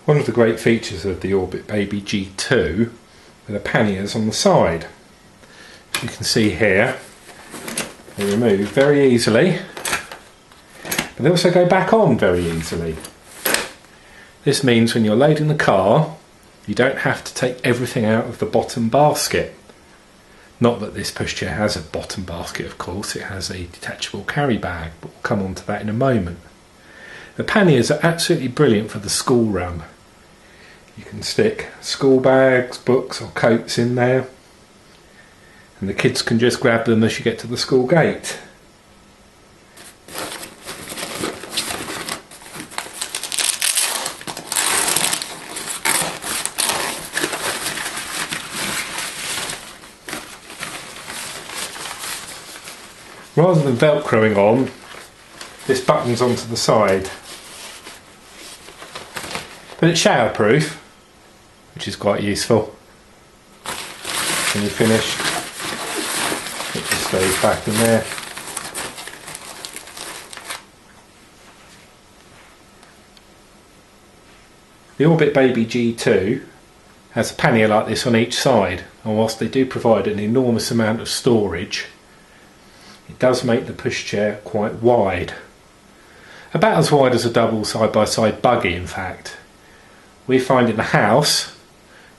One of the great features of the Orbit Baby G2 are the panniers on the side. As you can see here, they remove very easily, but they also go back on very easily. This means when you're loading the car, you don't have to take everything out of the bottom basket. Not that this pushchair has a bottom basket, of course, it has a detachable carry bag, but we'll come on to that in a moment. The panniers are absolutely brilliant for the school run. You can stick school bags, books or coats in there, and the kids can just grab them as you get to the school gate. Rather than velcroing on, this buttons onto the side. But it's shower proof, which is quite useful. When you're finished, it just stays back in there. The Orbit Baby G2 has a pannier like this on each side, and whilst they do provide an enormous amount of storage, it does make the pushchair quite wide. About as wide as a double side-by-side buggy, in fact. We find in the house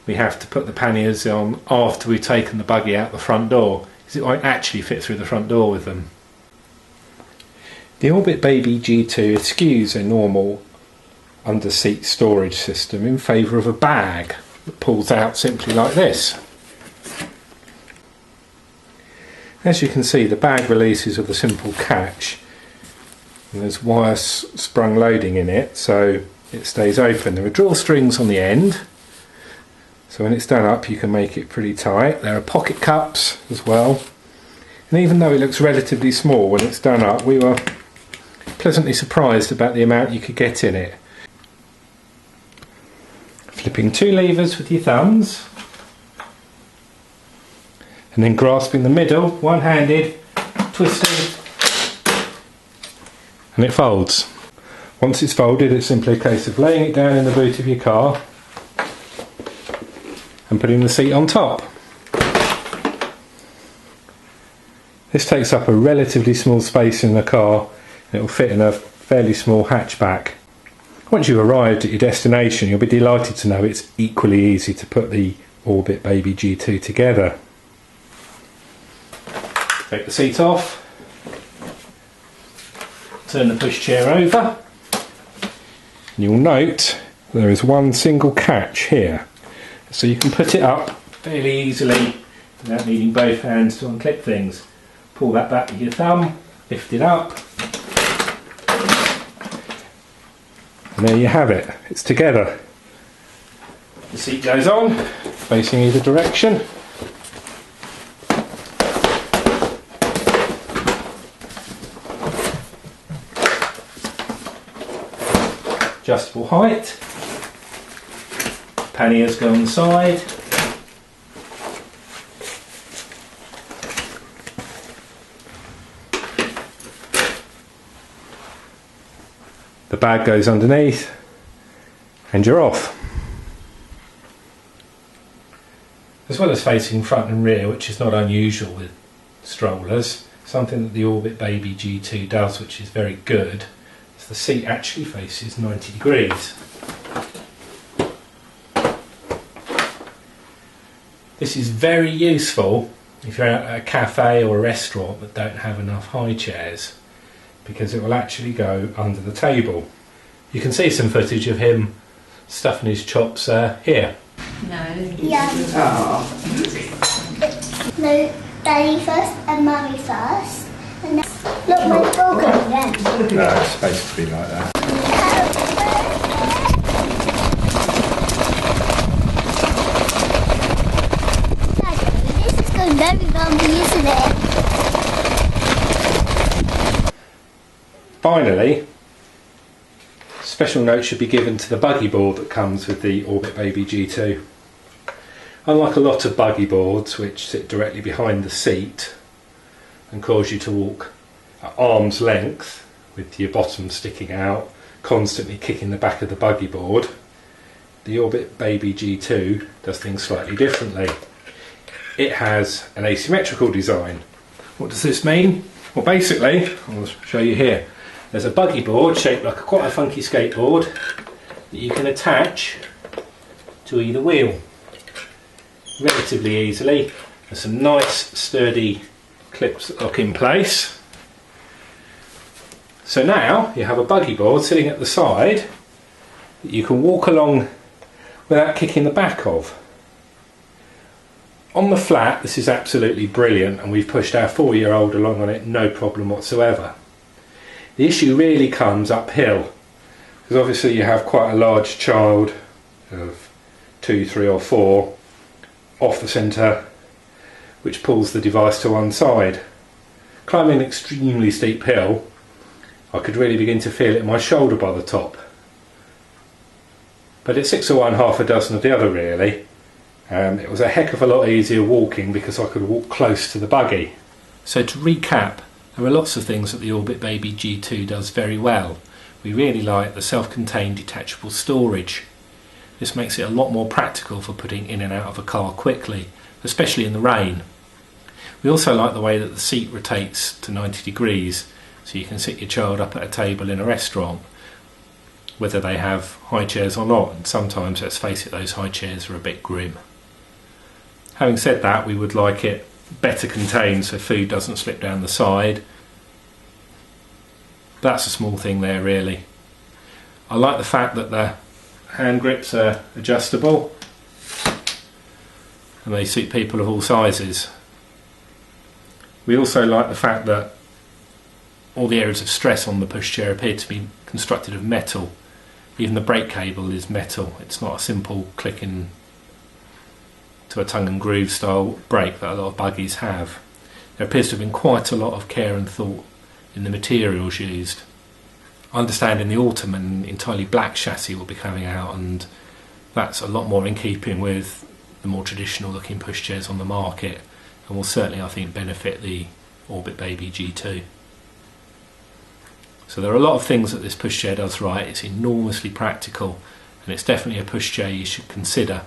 we have to put the panniers on after we've taken the buggy out the front door, because it won't actually fit through the front door with them. The Orbit Baby G2 eschews a normal under-seat storage system in favour of a bag that pulls out simply like this. As you can see, the bag releases with a simple catch, and there's wire sprung loading in it, so it stays open. There are drawstrings on the end, so when it's done up you can make it pretty tight. There are pocket cups as well, and even though it looks relatively small when it's done up, we were pleasantly surprised about the amount you could get in it. Flipping two levers with your thumbs, and then grasping the middle, one-handed, twisting, and it folds. Once it's folded, it's simply a case of laying it down in the boot of your car and putting the seat on top. This takes up a relatively small space in the car, and it will fit in a fairly small hatchback. Once you've arrived at your destination, you'll be delighted to know it's equally easy to put the Orbit Baby G2 together. Take the seat off, turn the pushchair over, and you'll note there is one single catch here, so you can put it up fairly easily without needing both hands to unclip things. Pull that back with your thumb, lift it up, and there you have it, it's together. The seat goes on, facing either direction. Adjustable height, panniers go on the side, the bag goes underneath, and you're off. As well as facing front and rear, which is not unusual with strollers, something that the Orbit Baby G2 does, which is very good, the seat actually faces 90 degrees. This is very useful if you're at a cafe or a restaurant that don't have enough high chairs, because it will actually go under the table. You can see some footage of him stuffing his chops here. No. Yeah. Oh. No, Daddy first and Mummy first. And then, look, my dog again. No, it's supposed to be like that. Daddy, this is going very bumpy, isn't it? Finally, special note should be given to the buggy board that comes with the Orbit Baby G2. Unlike a lot of buggy boards which sit directly behind the seat and cause you to walk at arm's length with your bottom sticking out, constantly kicking the back of the buggy board, the Orbit Baby G2 does things slightly differently. It has an asymmetrical design. What does this mean? Well, basically, I'll show you here. There's a buggy board shaped like quite a funky skateboard that you can attach to either wheel relatively easily. There's some nice sturdy clips that lock in place. So now you have a buggy board sitting at the side that you can walk along without kicking the back of. On the flat, this is absolutely brilliant, and we've pushed our 4-year-old along on it no problem whatsoever. The issue really comes uphill, because obviously you have quite a large child of 2, 3 or 4 off the centre, which pulls the device to one side. Climbing an extremely steep hill, I could really begin to feel it in my shoulder by the top. But it's 6 of one, half a dozen of the other really. It was a heck of a lot easier walking because I could walk close to the buggy. So to recap, there are lots of things that the Orbit Baby G2 does very well. We really like the self-contained detachable storage. This makes it a lot more practical for putting in and out of a car quickly, especially in the rain. We also like the way that the seat rotates to 90 degrees, so you can sit your child up at a table in a restaurant, whether they have high chairs or not, and sometimes, let's face it, those high chairs are a bit grim. Having said that, we would like it better contained so food doesn't slip down the side. That's a small thing there really. I like the fact that the hand grips are adjustable and they suit people of all sizes. We also like the fact that all the areas of stress on the pushchair appear to be constructed of metal. Even the brake cable is metal. It's not a simple clicking to a tongue and groove style brake that a lot of buggies have. There appears to have been quite a lot of care and thought in the materials used. I understand in the autumn an entirely black chassis will be coming out, and that's a lot more in keeping with the more traditional looking pushchairs on the market, and will certainly, I think, benefit the Orbit Baby G2. So there are a lot of things that this pushchair does right. It's enormously practical, and it's definitely a pushchair you should consider